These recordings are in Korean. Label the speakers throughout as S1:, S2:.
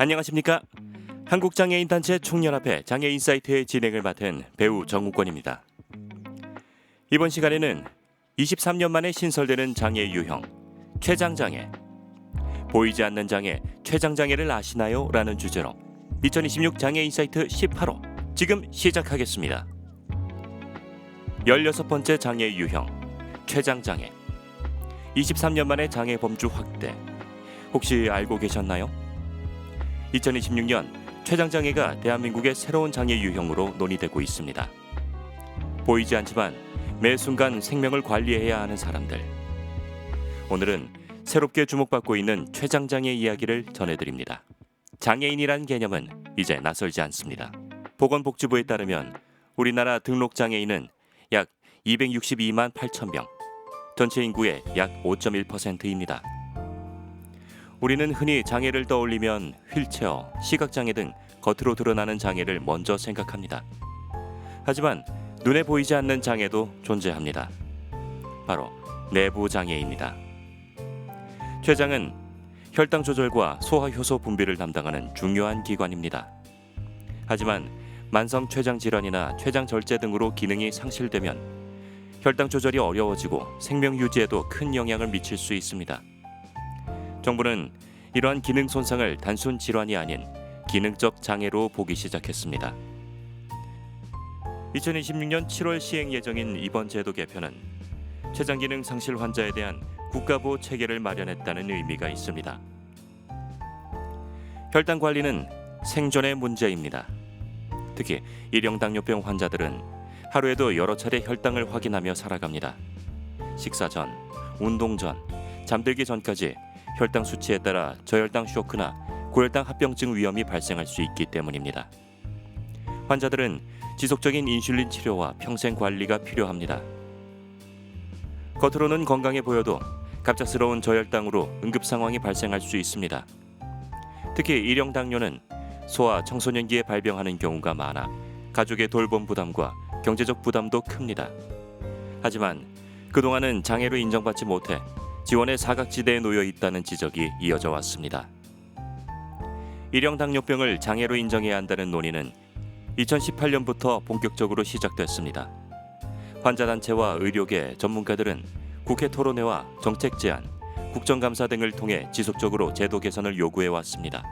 S1: 안녕하십니까? 한국장애인단체 총연합회 장애인사이트의 진행을 맡은 배우 정우권입니다. 이번 시간에는 23년 만에 신설되는 장애 유형, 췌장장애, 보이지 않는 장애, 췌장장애를 아시나요? 라는 주제로 2026 장애인사이트 18호 지금 시작하겠습니다. 16번째 장애 유형, 췌장장애. 23년 만에 장애 범주 확대. 혹시 알고 계셨나요? 2026년 췌장장애가 대한민국의 새로운 장애 유형으로 논의되고 있습니다. 보이지 않지만 매 순간 생명을 관리해야 하는 사람들. 오늘은 새롭게 주목받고 있는 췌장장애 이야기를 전해드립니다. 장애인이란 개념은 이제 낯설지 않습니다. 보건복지부에 따르면 우리나라 등록장애인은 약 262만 8천 명, 전체 인구의 약 5.1%입니다. 우리는 흔히 장애를 떠올리면 휠체어, 시각장애 등 겉으로 드러나는 장애를 먼저 생각합니다. 하지만 눈에 보이지 않는 장애도 존재합니다. 바로 내부 장애입니다. 췌장은 혈당 조절과 소화 효소 분비를 담당하는 중요한 기관입니다. 하지만 만성 췌장 질환이나 췌장 절제 등으로 기능이 상실되면 혈당 조절이 어려워지고 생명 유지에도 큰 영향을 미칠 수 있습니다. 정부는 이러한 기능 손상을 단순 질환이 아닌 기능적 장애로 보기 시작했습니다. 2026년 7월 시행 예정인 이번 제도 개편은 췌장 기능 상실 환자에 대한 국가보호 체계를 마련했다는 의미가 있습니다. 혈당 관리는 생존의 문제입니다. 특히 일형 당뇨병 환자들은 하루에도 여러 차례 혈당을 확인하며 살아갑니다. 식사 전, 운동 전, 잠들기 전까지 혈당 수치에 따라 저혈당 쇼크나 고혈당 합병증 위험이 발생할 수 있기 때문입니다. 환자들은 지속적인 인슐린 치료와 평생 관리가 필요합니다. 겉으로는 건강해 보여도 갑작스러운 저혈당으로 응급 상황이 발생할 수 있습니다. 특히 일형 당뇨는 소아 청소년기에 발병하는 경우가 많아 가족의 돌봄 부담과 경제적 부담도 큽니다. 하지만 그동안은 장애로 인정받지 못해 지원의 사각지대에 놓여 있다는 지적이 이어져 왔습니다. 일형 당뇨병을 장애로 인정해야 한다는 논의는 2018년부터 본격적으로 시작됐습니다. 환자단체와 의료계 전문가들은 국회 토론회와 정책 제안, 국정감사 등을 통해 지속적으로 제도 개선을 요구해 왔습니다.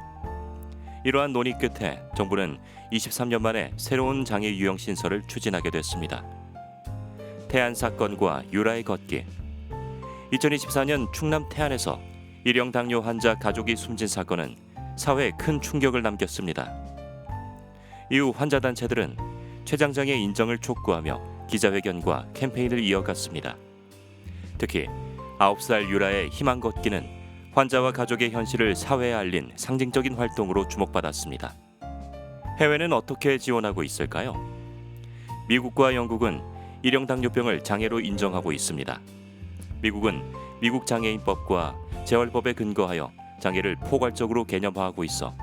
S1: 이러한 논의 끝에 정부는 23년 만에 새로운 장애 유형 신설을 추진하게 됐습니다. 태안 사건과 유라의 걷기. 2024년 충남 태안에서 일형 당뇨 환자 가족이 숨진 사건은 사회에 큰 충격을 남겼습니다. 이후 환자단체들은 췌장장애 인정을 촉구하며 기자회견과 캠페인을 이어갔습니다. 특히 9살 유라의 희망 걷기는 환자와 가족의 현실을 사회에 알린 상징적인 활동으로 주목받았습니다. 해외는 어떻게 지원하고 있을까요? 미국과 영국은 일형 당뇨병을 장애로 인정하고 있습니다. 미국은 미국 장애인법과 재활법에 근거하여 장애를 포괄적으로 개념화하고 있어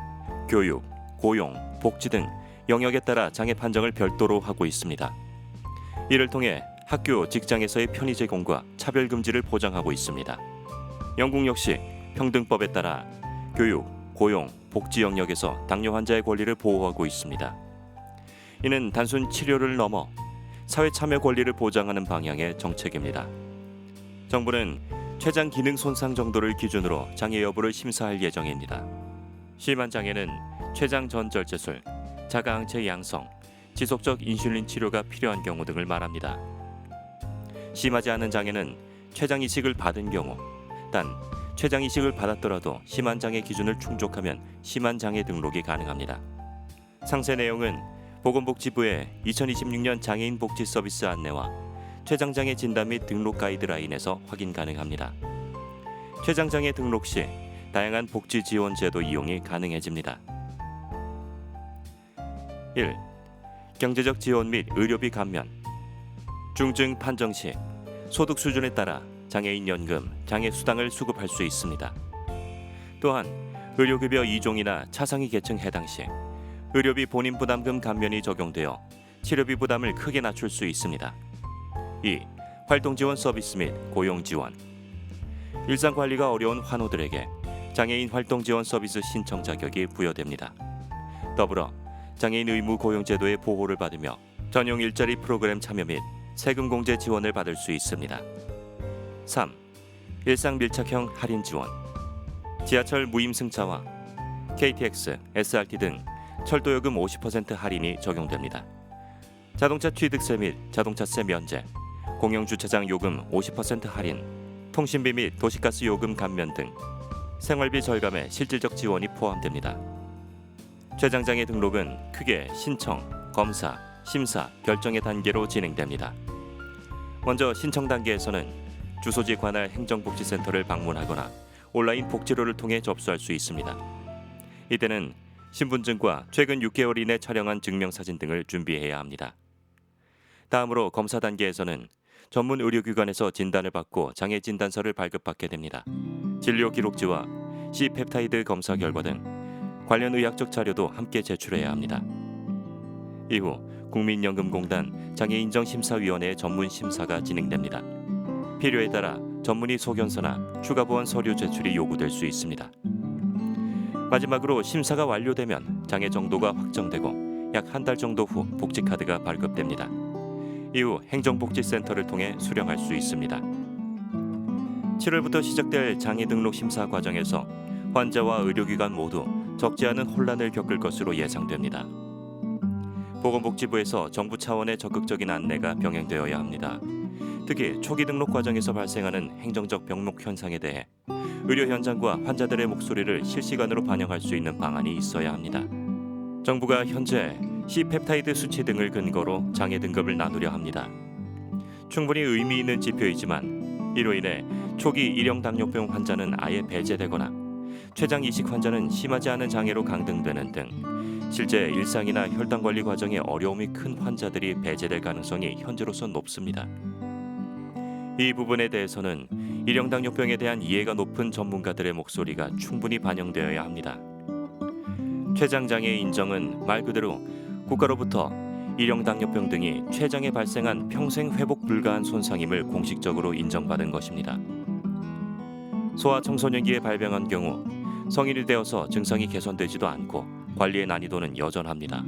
S1: 교육, 고용, 복지 등 영역에 따라 장애 판정을 별도로 하고 있습니다. 이를 통해 학교, 직장에서의 편의 제공과 차별 금지를 보장하고 있습니다. 영국 역시 평등법에 따라 교육, 고용, 복지 영역에서 당뇨 환자의 권리를 보호하고 있습니다. 이는 단순 치료를 넘어 사회 참여 권리를 보장하는 방향의 정책입니다. 정부는 췌장 기능 손상 정도를 기준으로 장애 여부를 심사할 예정입니다. 심한 장애는 췌장 전절제술, 자가항체 양성, 지속적 인슐린 치료가 필요한 경우 등을 말합니다. 심하지 않은 장애는 췌장 이식을 받은 경우, 단 췌장 이식을 받았더라도 심한 장애 기준을 충족하면 심한 장애 등록이 가능합니다. 상세 내용은 보건복지부의 2026년 장애인 복지 서비스 안내와 췌장장애 진단 및 등록 가이드라인에서 확인 가능합니다. 췌장장애 등록 시 다양한 복지 지원 제도 이용이 가능해집니다. 1. 경제적 지원 및 의료비 감면. 중증 판정 시 소득 수준에 따라 장애인 연금, 장애 수당을 수급할 수 있습니다. 또한 의료급여 2종이나 차상위 계층 해당 시 의료비 본인 부담금 감면이 적용되어 치료비 부담을 크게 낮출 수 있습니다. 2. 활동 지원 서비스 및 고용 지원. 일상 관리가 어려운 환우들에게 장애인 활동 지원 서비스 신청 자격이 부여됩니다. 더불어 장애인 의무 고용제도의 보호를 받으며 전용 일자리 프로그램 참여 및 세금 공제 지원을 받을 수 있습니다. 3. 일상 밀착형 할인 지원. 지하철 무임승차와 KTX, SRT 등 철도요금 50% 할인이 적용됩니다. 자동차 취득세 및 자동차세 면제, 공영주차장 요금 50% 할인, 통신비 및 도시가스 요금 감면 등 생활비 절감에 실질적 지원이 포함됩니다. 최장장애 등록은 크게 신청, 검사, 심사, 결정의 단계로 진행됩니다. 먼저 신청 단계에서는 주소지 관할 행정복지센터를 방문하거나 온라인 복지로를 통해 접수할 수 있습니다. 이때는 신분증과 최근 6개월 이내 촬영한 증명사진 등을 준비해야 합니다. 다음으로 검사 단계에서는 전문 의료기관에서 진단을 받고 장애 진단서를 발급받게 됩니다. 진료 기록지와 C펩타이드 검사 결과 등 관련 의학적 자료도 함께 제출해야 합니다. 이후 국민연금공단 장애인정심사위원회의 전문 심사가 진행됩니다. 필요에 따라 전문의 소견서나 추가 보완 서류 제출이 요구될 수 있습니다. 마지막으로 심사가 완료되면 장애 정도가 확정되고 약 한 달 정도 후 복지카드가 발급됩니다. 이후 행정복지센터를 통해 수령할 수 있습니다. 7월부터 시작될 장애 등록 심사 과정에서 환자와 의료기관 모두 적지 않은 혼란을 겪을 것으로 예상됩니다. 보건복지부에서 정부 차원의 적극적인 안내가 병행되어야 합니다. 특히 초기 등록 과정에서 발생하는 행정적 병목 현상에 대해 의료 현장과 환자들의 목소리를 실시간으로 반영할 수 있는 방안이 있어야 합니다. 정부가 현재 C펩타이드 수치 등을 근거로 장애 등급을 나누려 합니다. 충분히 의미 있는 지표이지만 이로 인해 초기 일형 당뇨병 환자는 아예 배제되거나 췌장 이식 환자는 심하지 않은 장애로 강등되는 등 실제 일상이나 혈당 관리 과정에 어려움이 큰 환자들이 배제될 가능성이 현재로서 높습니다. 이 부분에 대해서는 일형 당뇨병에 대한 이해가 높은 전문가들의 목소리가 충분히 반영되어야 합니다. 췌장 장애 인정은 말 그대로 국가로부터 일형 당뇨병 등이 췌장에 발생한 평생 회복 불가한 손상임을 공식적으로 인정받은 것입니다. 소아 청소년기에 발병한 경우 성인이 되어서 증상이 개선되지도 않고 관리의 난이도는 여전합니다.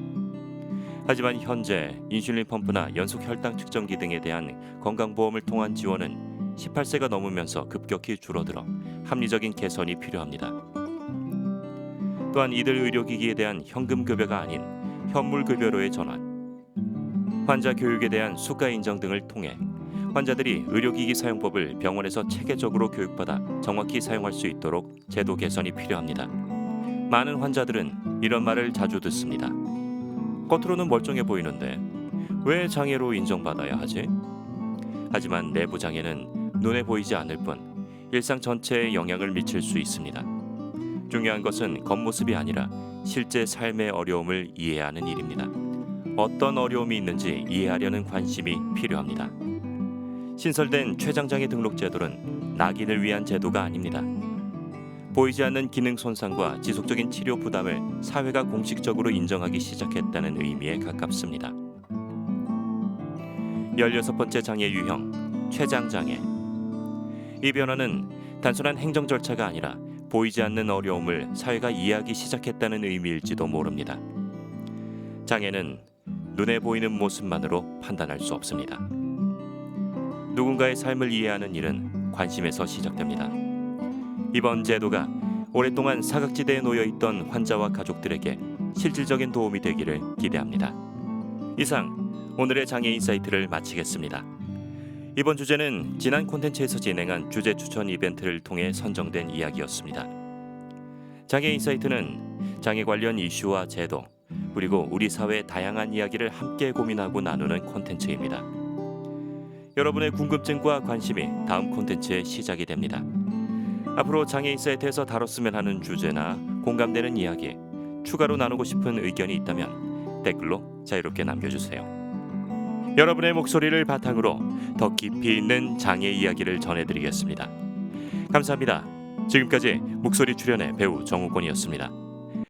S1: 하지만 현재 인슐린 펌프나 연속 혈당 측정기 등에 대한 건강보험을 통한 지원은 18세가 넘으면서 급격히 줄어들어 합리적인 개선이 필요합니다. 또한 이들 의료기기에 대한 현금급여가 아닌 현물급여로의 전환, 환자 교육에 대한 수가 인정 등을 통해 환자들이 의료기기 사용법을 병원에서 체계적으로 교육받아 정확히 사용할 수 있도록 제도 개선이 필요합니다. 많은 환자들은 이런 말을 자주 듣습니다. 겉으로는 멀쩡해 보이는데 왜 장애로 인정받아야 하지? 하지만 내부 장애는 눈에 보이지 않을 뿐 일상 전체에 영향을 미칠 수 있습니다. 중요한 것은 겉모습이 아니라 실제 삶의 어려움을 이해하는 일입니다. 어떤 어려움이 있는지 이해하려는 관심이 필요합니다. 신설된 췌장장애 등록 제도는 낙인을 위한 제도가 아닙니다. 보이지 않는 기능 손상과 지속적인 치료 부담을 사회가 공식적으로 인정하기 시작했다는 의미에 가깝습니다. 16번째 장애 유형, 췌장장애. 이 변화는 단순한 행정 절차가 아니라 보이지 않는 어려움을 사회가 이해하기 시작했다는 의미일지도 모릅니다. 장애는 눈에 보이는 모습만으로 판단할 수 없습니다. 누군가의 삶을 이해하는 일은 관심에서 시작됩니다. 이번 제도가 오랫동안 사각지대에 놓여 있던 환자와 가족들에게 실질적인 도움이 되기를 기대합니다. 이상 오늘의 장애 인사이트를 마치겠습니다. 이번 주제는 지난 콘텐츠에서 진행한 주제 추천 이벤트를 통해 선정된 이야기였습니다. 장애 인사이트는 장애 관련 이슈와 제도, 그리고 우리 사회의 다양한 이야기를 함께 고민하고 나누는 콘텐츠입니다. 여러분의 궁금증과 관심이 다음 콘텐츠의 시작이 됩니다. 앞으로 장애 인사이트에서 다뤘으면 하는 주제나 공감되는 이야기, 추가로 나누고 싶은 의견이 있다면 댓글로 자유롭게 남겨주세요. 여러분의 목소리를 바탕으로 더 깊이 있는 장애 이야기를 전해드리겠습니다. 감사합니다. 지금까지 목소리 출연의 배우 정우권이었습니다.